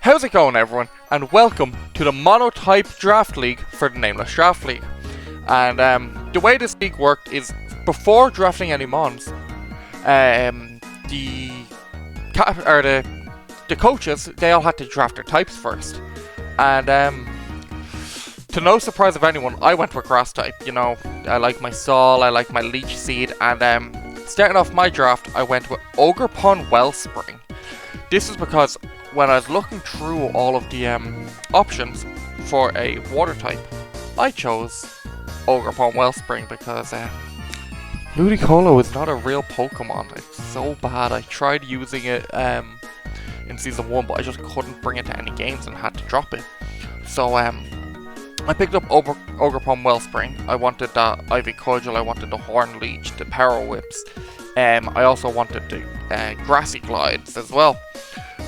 How's it going, everyone? And welcome to the Monotype Draft League for the Nameless Draft League. And the way this league worked is, before drafting any mons, the coaches, they all had to draft their types first. And to no surprise of anyone, I went with grass type. You know, I like my Sol, I like my Leech Seed, and starting off my draft, I went with Ogre Pond Wellspring. This is because when I was looking through all of the options for a water type, I chose Ogre Pond Wellspring because Ludicolo is not a real Pokemon. It's so bad. I tried using it in Season 1, but I just couldn't bring it to any games and had to drop it. So I picked up Ogre Pond Wellspring. I wanted that Ivy Cudgel, I wanted the Horn Leech, the Power Whips. I also wanted the Grassy Glides as well.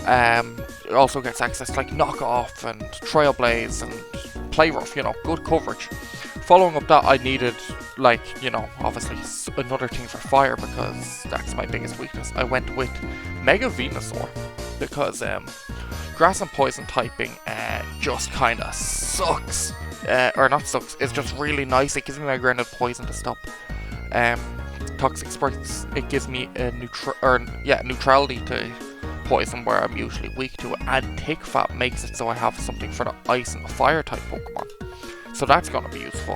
It also gets access to like Knockoff and Trail Blaze and Play Rough, you know, good coverage. Following up that, I needed, like, you know, obviously another thing for fire because that's my biggest weakness. I went with Mega Venusaur because grass and poison typing just kind of sucks. Or not sucks, it's just really nice. It gives me my grounded poison to stop Toxic Spurts. It gives me a neutrality to poison where I'm usually weak to it, and Tick Fat makes it so I have something for the ice and the fire type Pokemon, so that's going to be useful.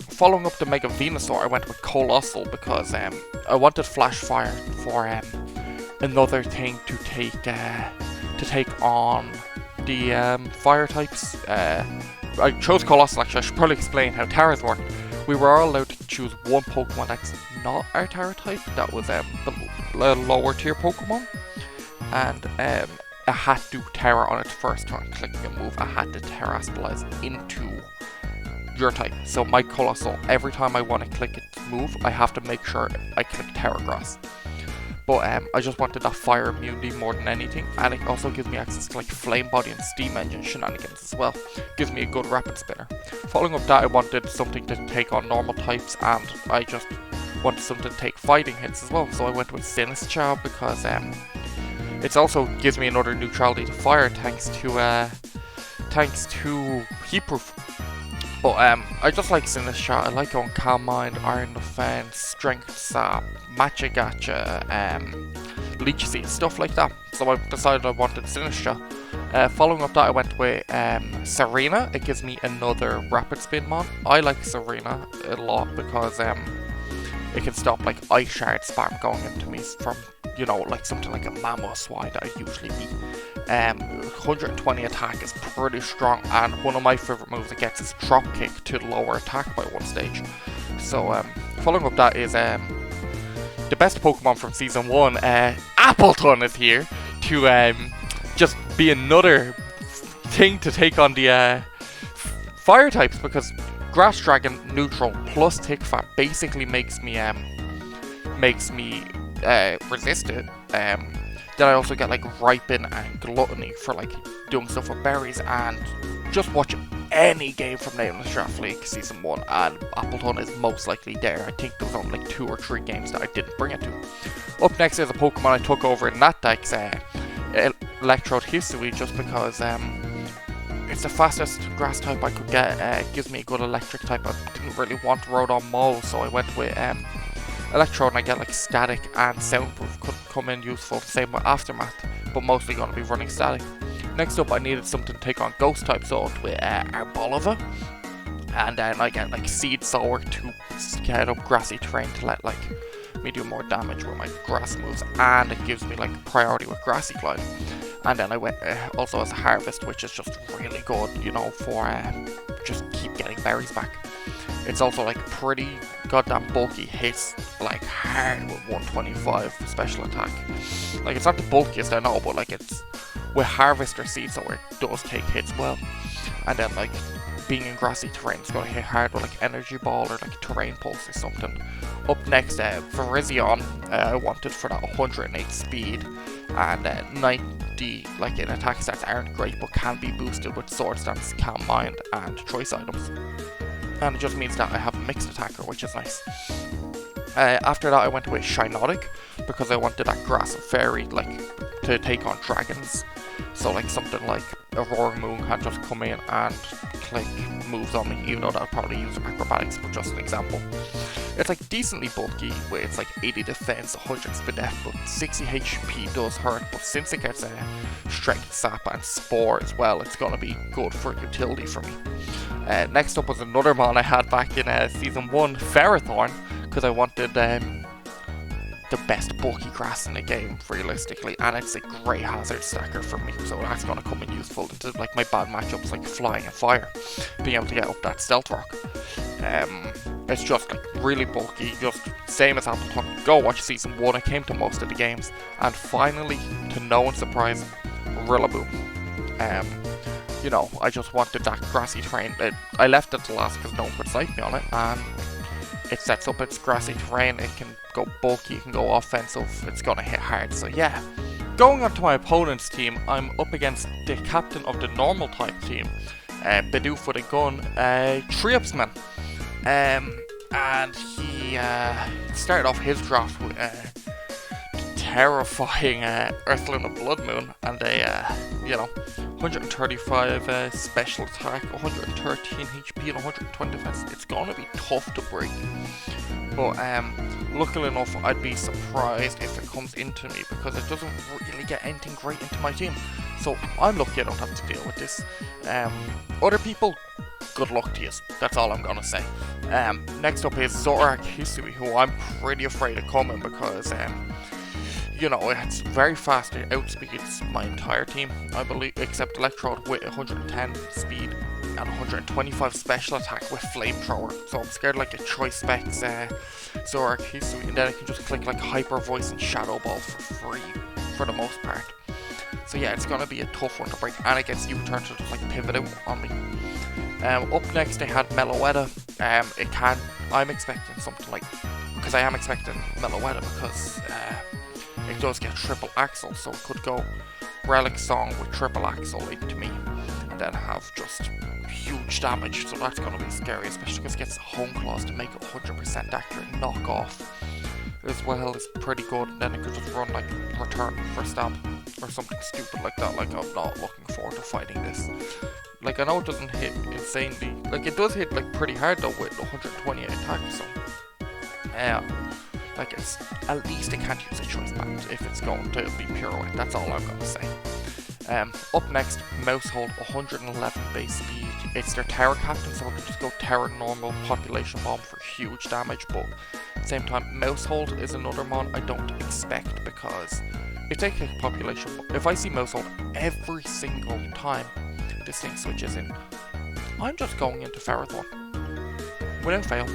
Following up the Mega Venusaur, I went with Colossal because I wanted Flash Fire for another thing to take on the fire types. I chose Colossal. Actually, I should probably explain how Terras work. We were all allowed to choose one Pokemon that's not our Terra type, that was the lower tier Pokemon, and it had to Terra on its first turn. Clicking a move, I had to Terrastallize into your type. So my Colossal, every time I want to click its move, I have to make sure I click Terra Grass. But I just wanted that fire immunity more than anything, and it also gives me access to like Flame Body and Steam Engine shenanigans as well. Gives me a good Rapid Spinner. Following up that, I wanted something to take on normal types, and I just wanted something to take fighting hits as well. So I went with Sinistcha because it also gives me another neutrality to fire thanks to Heat Proof. But I just like Sinistcha. I like going Calm Mind, Iron Defense, Strength Sap, Matcha Gacha, Leech Seed, stuff like that. So I decided I wanted Sinistcha. Following up that, I went with Serena. It gives me another Rapid Spin Mon. I like Serena a lot because it can stop like Ice Shard spam going into me from, you know, like something like a Mamoswine that I usually beat. 120 attack is pretty strong, and one of my favorite moves it gets is Drop Kick to lower attack by one stage. So following up that is the best Pokemon from Season 1, Appleton, is here to just be another thing to take on the fire types, because Grass Dragon neutral plus Tick Fat basically makes me resist it. Then I also get like Ripen and Gluttony for like doing stuff with berries, and just watch any game from Nameless Draft League Season 1 and Appleton is most likely there. I think there was only like 2 or 3 games that I didn't bring it to. Up next is a Pokemon I took over in that deck's Electrode Hisui, just because it's the fastest grass type I could get. It gives me a good electric type. I didn't really want Rodon Mow, so I went with Electrode, and I get like Static and Soundproof could come in useful. Same with Aftermath, but mostly going to be running Static. Next up, I needed something to take on Ghost type, so with Arboliva, and then I get like Seed Sower to get up grassy terrain to let like me do more damage with my grass moves, and it gives me like priority with Grassy Glide. And then I went also as a Harvest, which is just really good, you know, for just keep getting berries back. It's also like pretty goddamn bulky, hits like hard with 125 special attack. Like, it's not the bulkiest I know, but like it's with Harvest or Seed, so it does take hits well. And then like being in grassy terrain, it's gonna hit hard with like Energy Ball or like Terrain Pulse or something. Up next, Virizion, I wanted for that 108 speed and 90 like in attack stats aren't great, but can be boosted with Sword Stance, Calm Mind, and Choice Items. And it just means that I have a mixed attacker, which is nice. After that, I went with Shinotic because I wanted that Grass and Fairy like to take on dragons. So like something like a Roaring Moon can't just come in and click moves on me, even though that'll probably use acrobatics, but just an example. It's like decently bulky, where it's like 80 defense, 100 speed def, but 60 HP does hurt. But since it gets a strength sap and spore as well, it's gonna be good for utility for me. Next up was another mon I had back in season 1, Ferrothorn, because I wanted the best bulky grass in the game, realistically, and it's a great hazard stacker for me, so that's going to come in useful into like my bad matchups like flying and fire, being able to get up that stealth rock. It's just like really bulky, just same as Appleton. Go watch season 1, I came to most of the games, and finally, to no one's surprise, Rillaboom. You know, I just wanted that grassy terrain. I left it to last because no one could snipe me on it, and it sets up its grassy terrain. It can go bulky, it can go offensive, it's gonna hit hard, so yeah. Going on to my opponent's team, I'm up against the captain of the normal type team, Bidoof with a gun, Triopsman. And he started off his draft with terrifying Earthling of Blood Moon, and you know, 135 special attack, 113 HP and 120 defense. It's gonna be tough to break, but luckily enough, I'd be surprised if it comes into me, because it doesn't really get anything great into my team. So I'm lucky I don't have to deal with this. Other people, good luck to you. That's all I'm gonna say. Next up is Zorak Hisui, who I'm pretty afraid of coming, because you know, it's very fast. It outspeeds my entire team, I believe, except Electrode with 110 speed and 125 special attack with Flamethrower. So I'm scared like a choice specs Zorak Hisui, and then I can just click like Hyper Voice and Shadow Ball for free for the most part. So yeah, it's gonna be a tough one to break, and it gets U-turn to just like pivot out on me. Up next they had Meloetta. I'm expecting something like, because I am expecting Meloetta, because it does get triple axle, so it could go Relic Song with triple axle into me, and then have just huge damage, so that's going to be scary, especially because it gets Home Claws to make it 100% accurate knockoff as well is pretty good, and then it could just run like Return for Stab, or something stupid like that. Like, I'm not looking forward to fighting this. Like, I know it doesn't hit insanely, like it does hit like pretty hard though with 128 attack, so like, it's at least it can't use a choice band if it's going to be pirouette. That's all I'm going to say. Up next, Mousehold, 111 base speed. It's their Tower Captain, so we can just go Tower normal Population Bomb for huge damage, but at the same time, Mousehold is another mon I don't expect, because if they click Population Bomb, if I see Mousehold every single time this thing switches in, I'm just going into Ferrothorn without fail,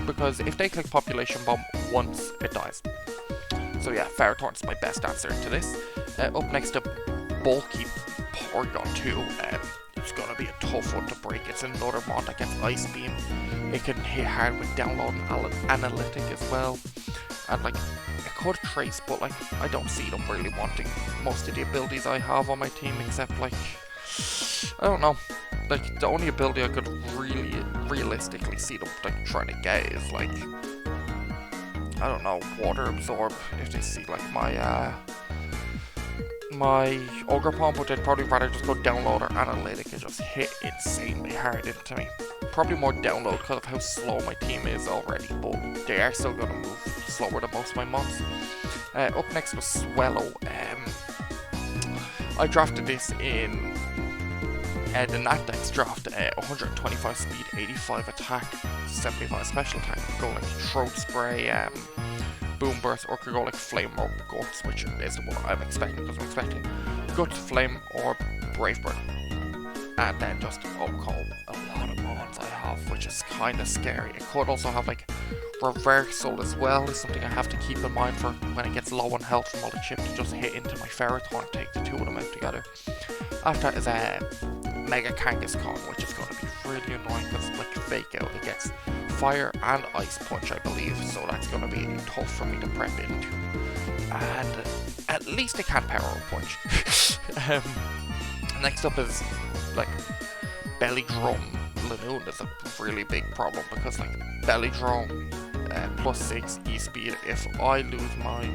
because if they click Population Bomb once, it dies. So yeah, Ferrothorn's my best answer to this. Up next, a bulky Porygon 2. It's gonna be a tough one to break. It's another mon that gets Ice Beam. It can hit hard with Download and Analytic as well. And like, it could Trace, but like, I don't see them really wanting most of the abilities I have on my team, except like, I don't know. Like, the only ability I could really realistically see them like trying to get is like, I don't know, Water Absorb, if they see like my my Ogerpon, but they'd probably rather just go Download or Analytic and just hit insanely hard into me. Probably more Download because of how slow my team is already, but they are still going to move slower than most of my mons. Up next was Swellow. I drafted this in the Natdex draft, 125 speed, 85 attack, 75 special attack. Go like Throat Spray, Boom Burst, or could go like Flame Orb Guts, which is the one I'm expecting, because I'm expecting Guts, Flame Orb, Brave Bird, and then just call a lot of mons I have, which is kind of scary. It could also have like Reversal as well, is something I have to keep in mind for when it gets low on health from all the chips to just hit into my Ferrothorn and take the two of them out together. After that is Mega Kangaskhan, which is going to be really annoying because like Fake Out, it gets Fire and Ice Punch, I believe, so that's going to be tough for me to prep into. And at least it can't Power Up Punch. Next up is like Belly Drum Lanoon is a really big problem, because like Belly Drum plus 6 E-Speed, if I lose my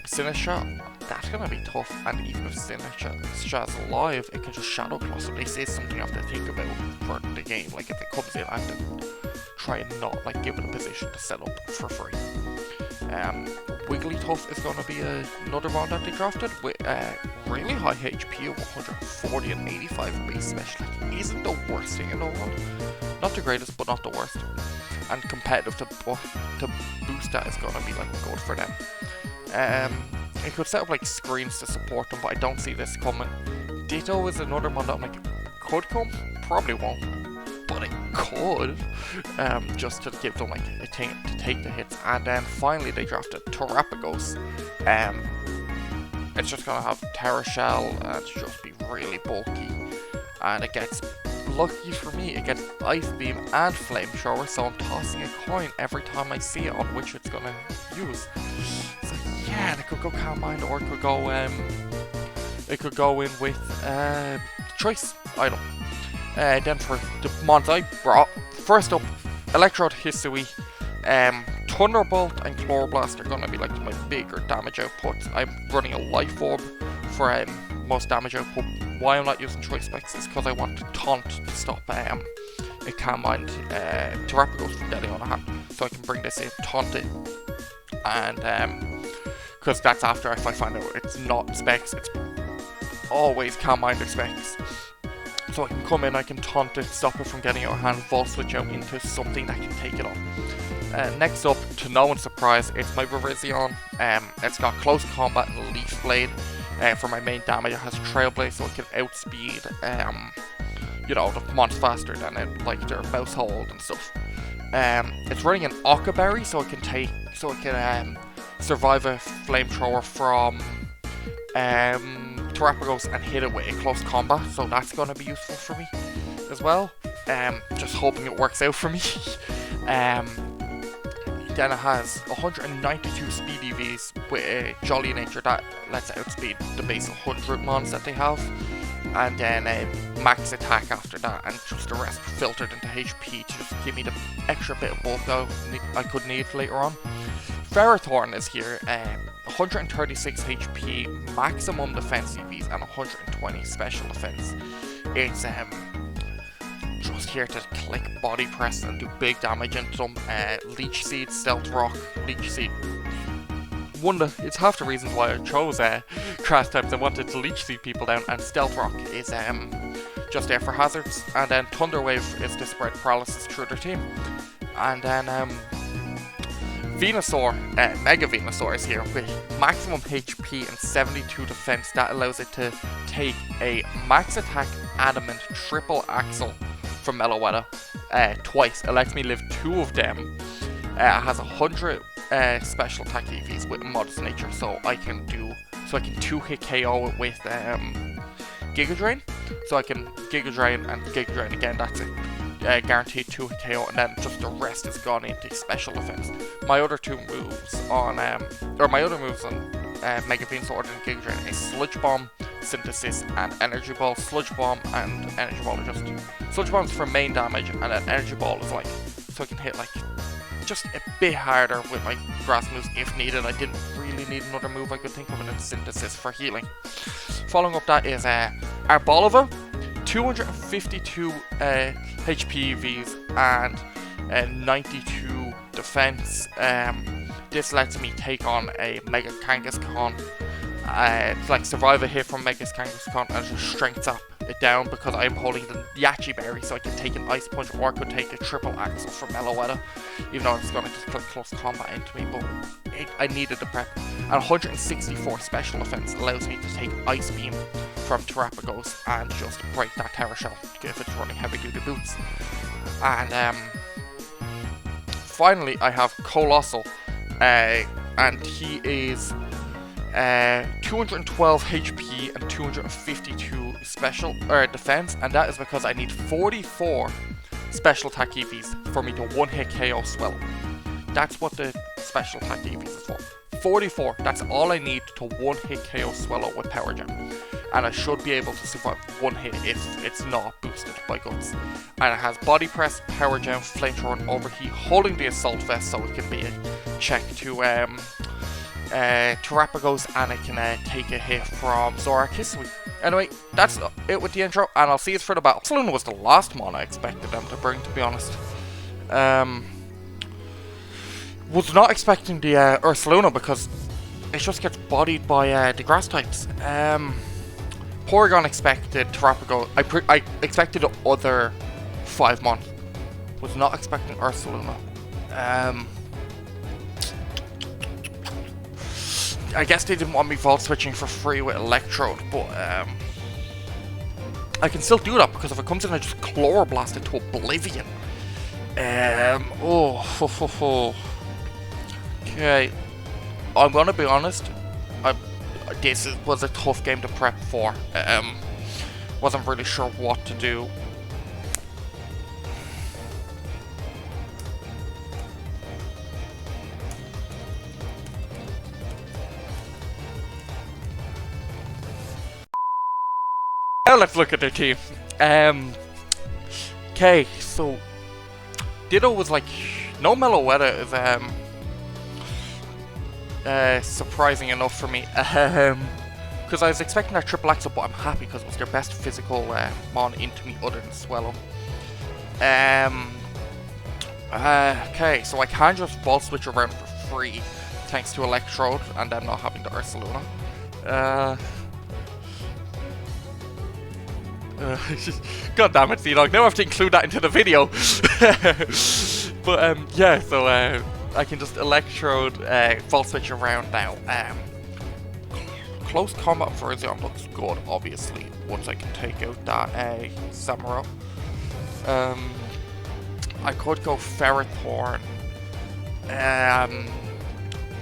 Sinister, that's gonna be tough, and even if Sinister's alive, it can just shadow claw, so this is something I have to think about for the game. Like, if it comes in, I have to try and not, like, give it a position to set up for free. Wigglytuff is going to be another one that they drafted with really high HP of 140 and 85 base special. Like, isn't the worst thing in the world. Not the greatest, but not the worst. And competitive to boost that is going to be like good for them. It could set up like screens to support them, but I don't see this coming. Ditto is another one that I'm like, could come, probably won't, but it could, just to give them like a thing to take the hits. And then finally they drafted Terrapagos. It's just gonna have Terra Shell and just be really bulky, and it gets, lucky for me, it gets Ice Beam and Flamethrower, so I'm tossing a coin every time I see it on which it's gonna use. So yeah, it could go Calm Mind, or it could go in with choice item. Then for the mods I brought, first up, Electrode, Hisui, Thunderbolt and Chloroblast are going to be like my bigger damage outputs. I'm running a Life Orb for most damage output. Why I'm not using choice specs is because I want Taunt to stop a Calm Mind Terrapagos from getting on a hand. So I can bring this in, taunt it, and because that's after if I find out it's not specs, it's always Calm Mind or specs. So I can come in, I can taunt it, stop it from getting out of hand, Volt Switch out into something that can take it on. Next up, to no one's surprise, it's my Virizion. It's got Close Combat and Leaf Blade. For my main damage, it has Trailblaze, so it can outspeed, you know, the mons faster than it, like their Mouse Hold and stuff. It's running an Occa Berry, so it can survive a Flamethrower from Terrapagos and hit it with a close combat, so that's going to be useful for me as well. Just hoping it works out for me. Then it has 192 speed EVs with a Jolly Nature that lets it outspeed the base 100 mons that they have, and then a max attack after that, and just the rest filtered into HP to just give me the extra bit of bulk I could need later on. Ferrothorn is here, 136 HP, maximum defense EVs, and 120 special defense. It's just here to click body press and do big damage into them. Leech Seed, Stealth Rock, Leech Seed. It's half the reasons why I chose Crash types. I wanted to Leech Seed people down, and Stealth Rock is just there for hazards. And then Thunder Wave is to spread paralysis through their team. And then Venusaur, Mega Venusaur is here with maximum HP and 72 defense. That allows it to take a max attack adamant triple axle from Meloetta twice. It lets me live 2 of them. It has 100 special attack EVs with Modest Nature, so I can 2-hit KO it with Giga Drain. So I can Giga Drain and Giga Drain again. That's it. Guaranteed 2-hit KO, and then just the rest is gone into special defense. My other moves on Mega Venusaur and Giga Drain is Sludge Bomb, Synthesis, and Energy Ball. Sludge Bomb and Energy Ball are Sludge Bomb's for main damage, and then Energy Ball is like, so I can hit like just a bit harder with my grass moves if needed. I didn't really need another move I could think of, and then Synthesis for healing. Following up that is Arboliva, 252 HP EVs and 92 defense. This lets me take on a Mega Kangaskhan, like survive a hit from Mega Kangaskhan and just strength up it down because I'm holding the Yachi Berry, so I can take an Ice Punch or I could take a triple axle from Meloetta, even though it's going to just click close combat into me, but I needed the prep. And 164 special defense allows me to take Ice Beam from Terrapagos and just break that Terra Shell if it's running heavy duty boots. And finally I have Colossal, and he is 212 HP and 252 special defense, and that is because I need 44 special attack EVs for me to 1-hit KO Swell. That's what the special attack EVs is for. 44, that's all I need to 1-hit KO Swallow with Power Gem. And I should be able to survive 1 hit if it's not boosted by Guts. And it has Body Press, Power Gem, Flamethrower, and Overheat, holding the Assault Vest so it can be a check to Terrapagos, and it can take a hit from Zorak History. Anyway, that's it with the intro, and I'll see you for the battle. Ursaluna was the last mon I expected them to bring, to be honest. Was not expecting the Ursaluna because it just gets bodied by the grass types. Porygon expected Terrapago. I expected the other 5 mon. Was not expecting Ursaluna. I guess they didn't want me Volt Switching for free with Electrode, but I can still do that because if it comes in, I just Chloroblast it to oblivion. Okay, I'm gonna be honest. This was a tough game to prep for. Wasn't really sure what to do. Now let's look at their team. Okay, so Ditto was like, no Meloetta is surprising enough for me. Because I was expecting that triple Axel, but I'm happy because it was their best physical mon into me other than Swellow. Okay, so I can just Volt Switch around for free thanks to Electrode and then not having the Ursaluna. God damn it, C-Dog, now I have to include that into the video. But yeah, so I can just Electrode, Volt Switch around now. Close combat version looks good, obviously, once I can take out that Samuro. I could go Ferrothorn,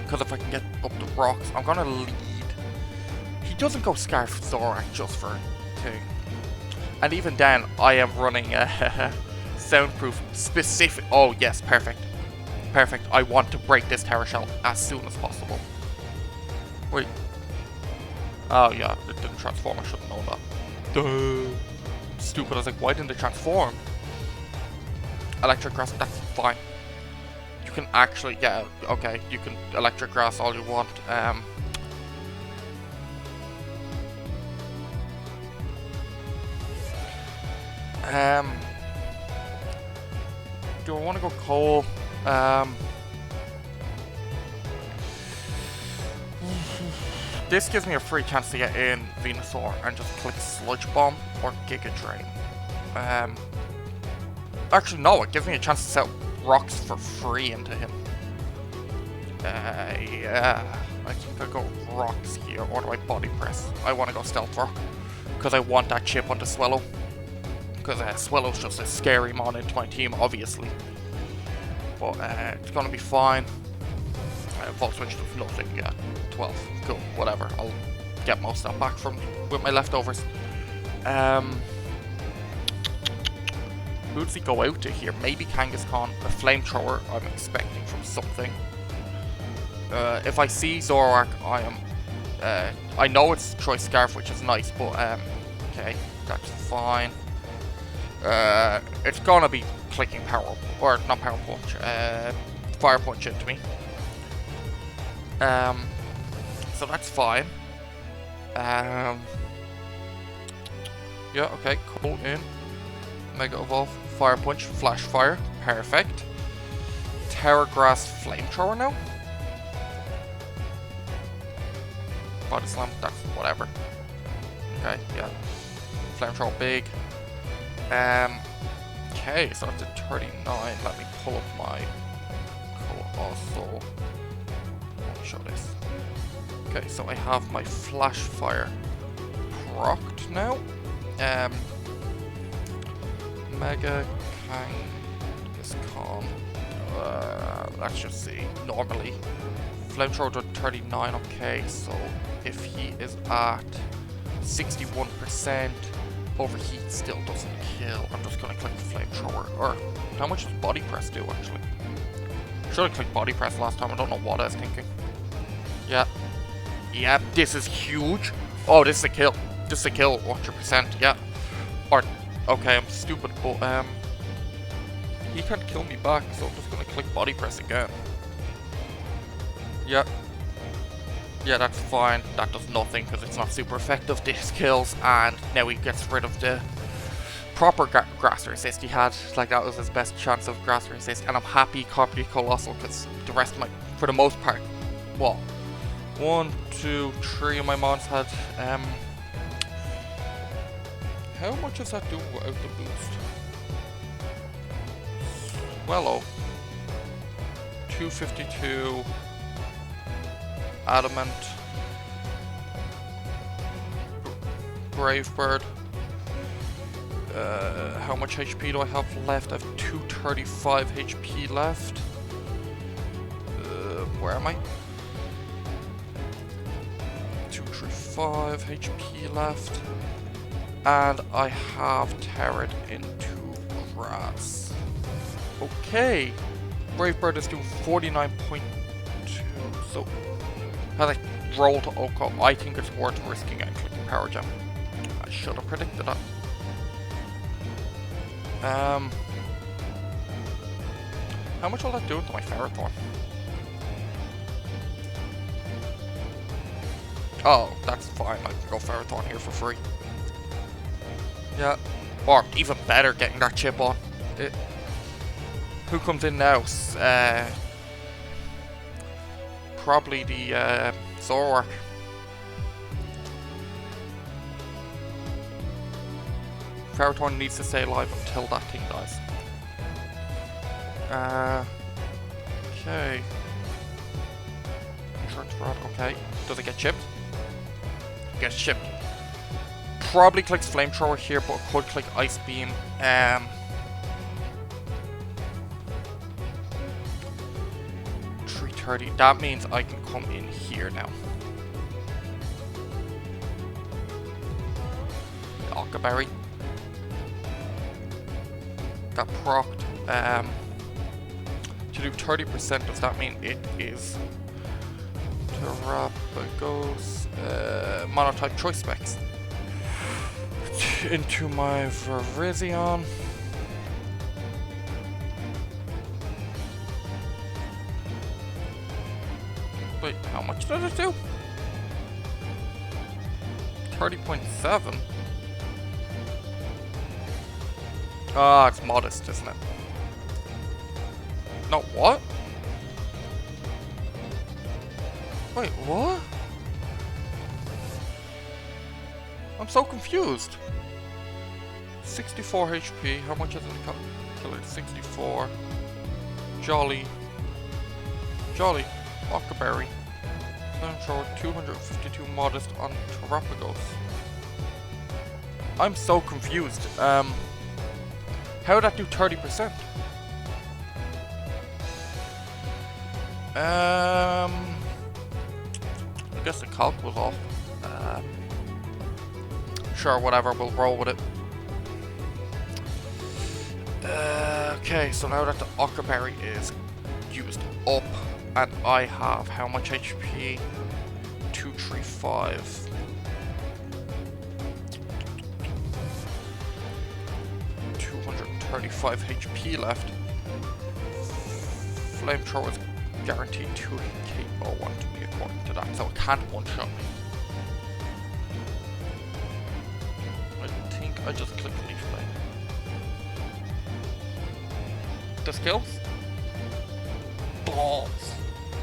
because if I can get up the rocks, I'm gonna lead. He doesn't go Scarf Zorak just for a thing. And even then, I am running soundproof specific. Oh yes, perfect. Perfect. I want to break this Terra Shell as soon as possible. Wait. Oh yeah, it didn't transform. I should have known that. Duh. Stupid. I was like, why didn't it transform? Electric Grass, that's fine. You can actually, yeah, okay. You can Electric Grass all you want. Do I want to go Coal? This gives me a free chance to get in Venusaur and just click Sludge Bomb or Giga Drain. Actually, no, it gives me a chance to set rocks for free into him. Yeah, I think I'll go rocks here, or do I Body Press? I want to go Stealth Rock because I want that chip onto Swellow. Because Swellow's just a scary mon into my team, obviously. But it's gonna be fine. Volt Switch does nothing, yeah. 12, cool, whatever. I'll get most of that back from with my leftovers. Who does he go out to here? Maybe Kangaskhan. A Flamethrower I'm expecting from something. If I see Zorak, I am... I know it's Choice Scarf, which is nice, but okay, that's fine. It's gonna be clicking Power... or not Power Punch, Fire Punch into me. So that's fine. Yeah, okay, cool, in. Mega Evolve, Fire Punch, Flash Fire, perfect. Terra Grass Flamethrower now. Body Slam, that's whatever. Okay, yeah. Flamethrower big. Okay, so that's a 39. Let me pull up my also. Let me show this. Okay, so I have my Flash Fire procced now. Mega Kangaskhan. Let's just see. Normally, Flamethrower to 39. Okay, so if he is at 61%, Overheat still doesn't kill. I'm just gonna click Flamethrower. Or how much does Body Press do actually? Should have clicked Body Press last time. I don't know what I was thinking. Yeah. Yeah, this is huge. Oh, this is a kill. This is a kill, 100%. Yeah. Or, okay, I'm stupid, but he can't kill me back, so I'm just gonna click Body Press again. Yeah. Yeah, that's fine. That does nothing because it's not super effective, these kills. And now he gets rid of the proper Grasser assist he had. Like, that was his best chance of Grasser assist. And I'm happy he copied Colossal because the rest of my, for the most part, what? 1, 2, 3 of my mons had, how much does that do without the boost? Well, oh. 252. Adamant. Brave Bird. How much HP do I have left? I have 235 HP left. Where am I? 235 HP left. And I have Terran into grass. Okay. Brave Bird is doing 49.2. So, as I roll to Oko, I think it's worth risking and clicking Power Gem. I should have predicted that. How much will that do to my Ferrothorn? Oh, that's fine. I can go Ferrothorn here for free. Yeah. Or even better, getting that chip on. Who comes in now? Probably the Zoroark. Ferrothorn needs to stay alive until that thing dies. Okay. Insurance Rod, okay. Does it get chipped? It gets chipped. Probably clicks Flamethrower here, but it could click Ice Beam. 330. That means I can come in here now. Ockaberry. That procced. To do 30%, does that mean it is Terrapagos Monotype Choice Specs? Into my Virizion. Wait, how much did it do? 30.7? Ah, it's modest, isn't it? No, what? Wait, what? I'm so confused. 64 HP, how much is it kill it? 64. Jolly. Ockaberry. Throw 252 modest on Terrapagos. I'm so confused. How would that do 30%? I guess the calc was off. Sure, whatever, we'll roll with it. Okay, so now that the Ockaberry is used up, and I have how much HP? 235. .235 HP left. Flamethrower is guaranteed 2 KO 1 to me according to that, so it can't one-shot me. I think I just click Leaf Blade. The skills? Balls.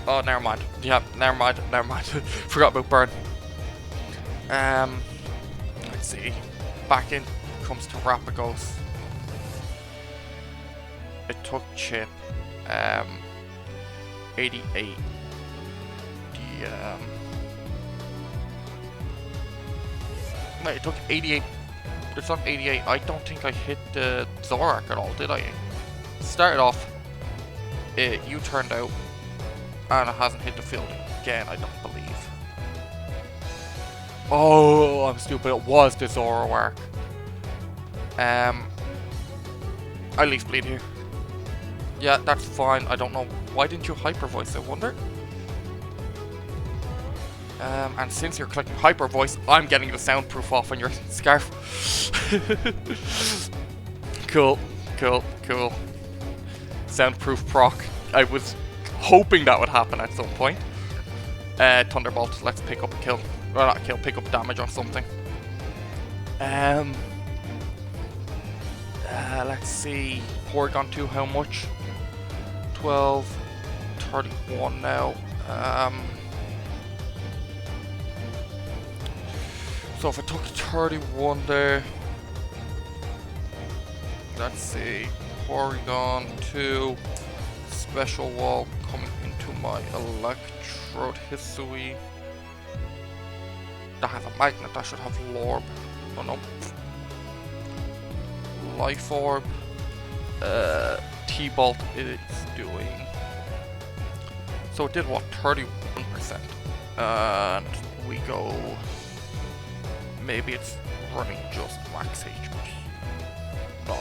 Oh, never mind. Yeah, never mind. Forgot about Burn. Let's see. Back in comes to Terrapagos. It took chip. 88. Wait, it took 88. It's not 88. I don't think I hit the Zoroark at all, did I? Started off, you turned out, and it hasn't hit the field again, I don't believe. Oh, I'm stupid. It was the Zoroark. I Leaf Bleed here. Yeah, that's fine. I don't know. Why didn't you Hyper Voice, I wonder? And since you're clicking Hyper Voice, I'm getting the soundproof off on your scarf. Cool. Soundproof proc. I was hoping that would happen at some point. Thunderbolt. Let's pick up a kill. Well, not a kill, pick up damage on something. Let's see. Porygon 2, how much? 12, 31 now. So if I took 31 there, let's see. Porygon 2, Special Wall coming into my Electrode Hisui. That has a Magnet, that should have Lorb. Oh no. Life Orb. T-Bolt is doing. So it did what? 31%. And we go. Maybe it's running just max HP. No.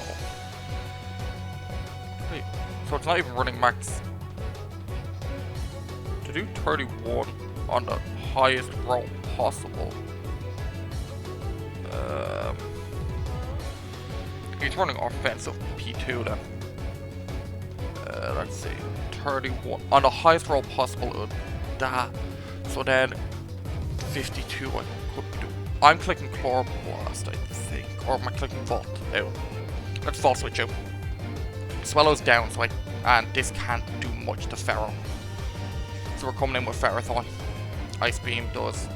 Wait, so it's not even running max. To do 31 on the highest roll possible. He's running offensive P2 then. Let's see. 31 on the highest roll possible. That. So then 52 I could do. I'm clicking Chloroblast, I think. Or am I clicking Vault? Oh. Let's Vault Switch out. Swallow's down, so and this can't do much to Ferro. So we're coming in with Ferrothorn. Ice Beam does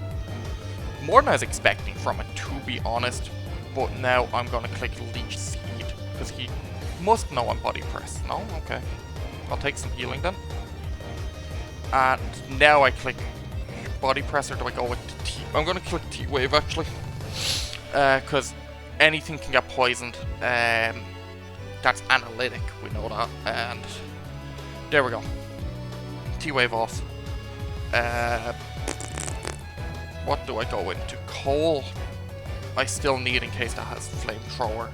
more than I was expecting from it, to be honest. But now I'm gonna click Leech Seed, because he must know I'm Body Press. No? Okay. I'll take some healing then. And now I click Body Press, or do I go with T? I'm gonna click T-Wave actually. Because anything can get poisoned. That's analytic, we know that. And there we go. T-Wave off. What do I go into? Coal. I still need in case that has Flamethrower.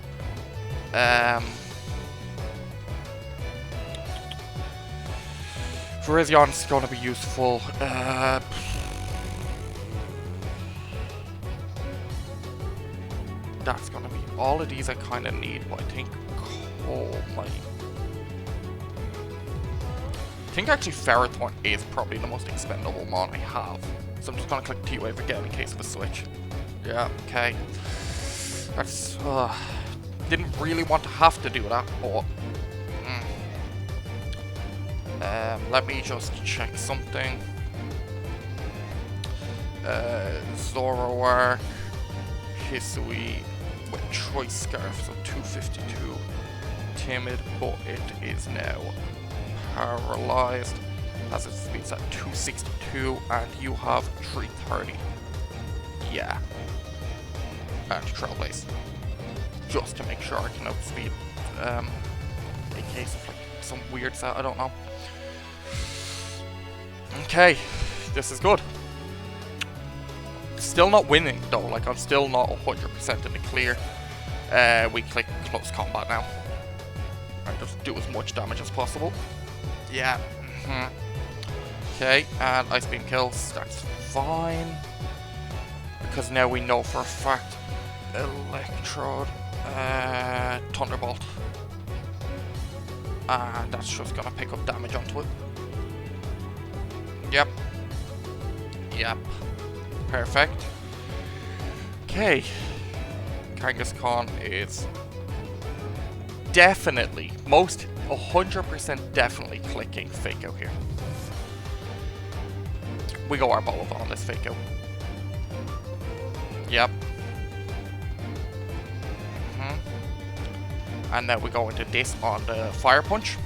Virizion is going to be useful. That's going to be all of these I kind of need, but I think coal might. I think actually Ferrothorn is probably the most expendable mon I have. So I'm just going to click T-Wave again in case of a switch. Yeah, okay. That's, didn't really want to have to do that, but... let me just check something. Zoroark, Hisui with Choice Scarf, so 252. Timid, but it is now paralyzed. As its speed's at 262, and you have 330. Yeah. And Trailblaze. Just to make sure I can outspeed. In case of like some weird set, I don't know. Okay, this is good. Still not winning though, like I'm still not 100% in the clear. We click Close Combat now. And just do as much damage as possible. Yeah. Okay, and Ice Beam kills, that's fine. Because now we know for a fact Electrode, Thunderbolt. And that's just gonna pick up damage onto it. Yep. Yep. Perfect. Okay. Kangaskhan is definitely, most 100% definitely clicking Fake Out here. We go our Bolivon on this Fake Out. Yep. And then we go into this on the Fire Punch.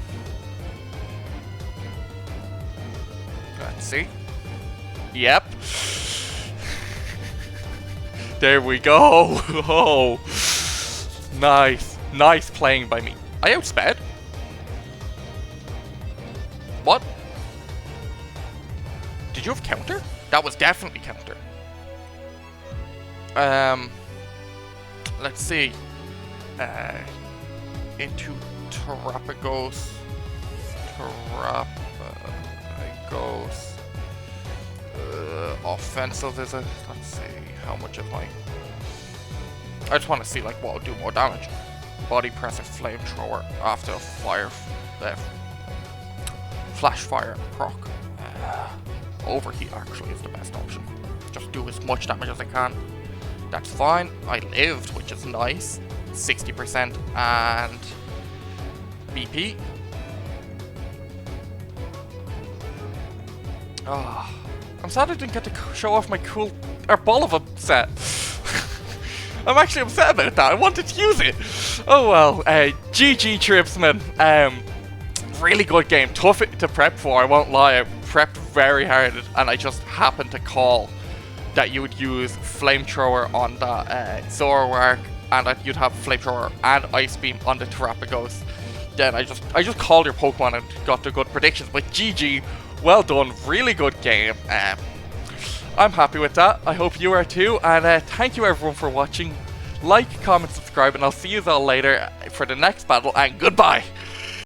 Let's see. Yep. There we go. Oh. Nice. Nice playing by me. I outsped. What? Did you have counter? That was definitely counter. Let's see. Into Terrapagos. Offensive is it? Let's see. How much of my... I just want to see like what will do more damage. Body Press, a Flamethrower after a fire... Flash Fire proc. overheat actually is the best option. Just do as much damage as I can. That's fine. I lived, which is nice. 60% and BP. Oh, I'm sad I didn't get to show off my cool Arbolova set. I'm actually upset about that. I wanted to use it. Oh well. GG Triopsman. Really good game. Tough to prep for, I won't lie. I prepped very hard and I just happened to call that you would use Flamethrower on the Zoroark and that you'd have Flamethrower and Ice Beam on the Terrapagos. Then I just called your Pokemon and got the good predictions. But GG, well done. Really good game. I'm happy with that. I hope you are too. And thank you everyone for watching. Like, comment, subscribe, and I'll see you all later for the next battle. And goodbye.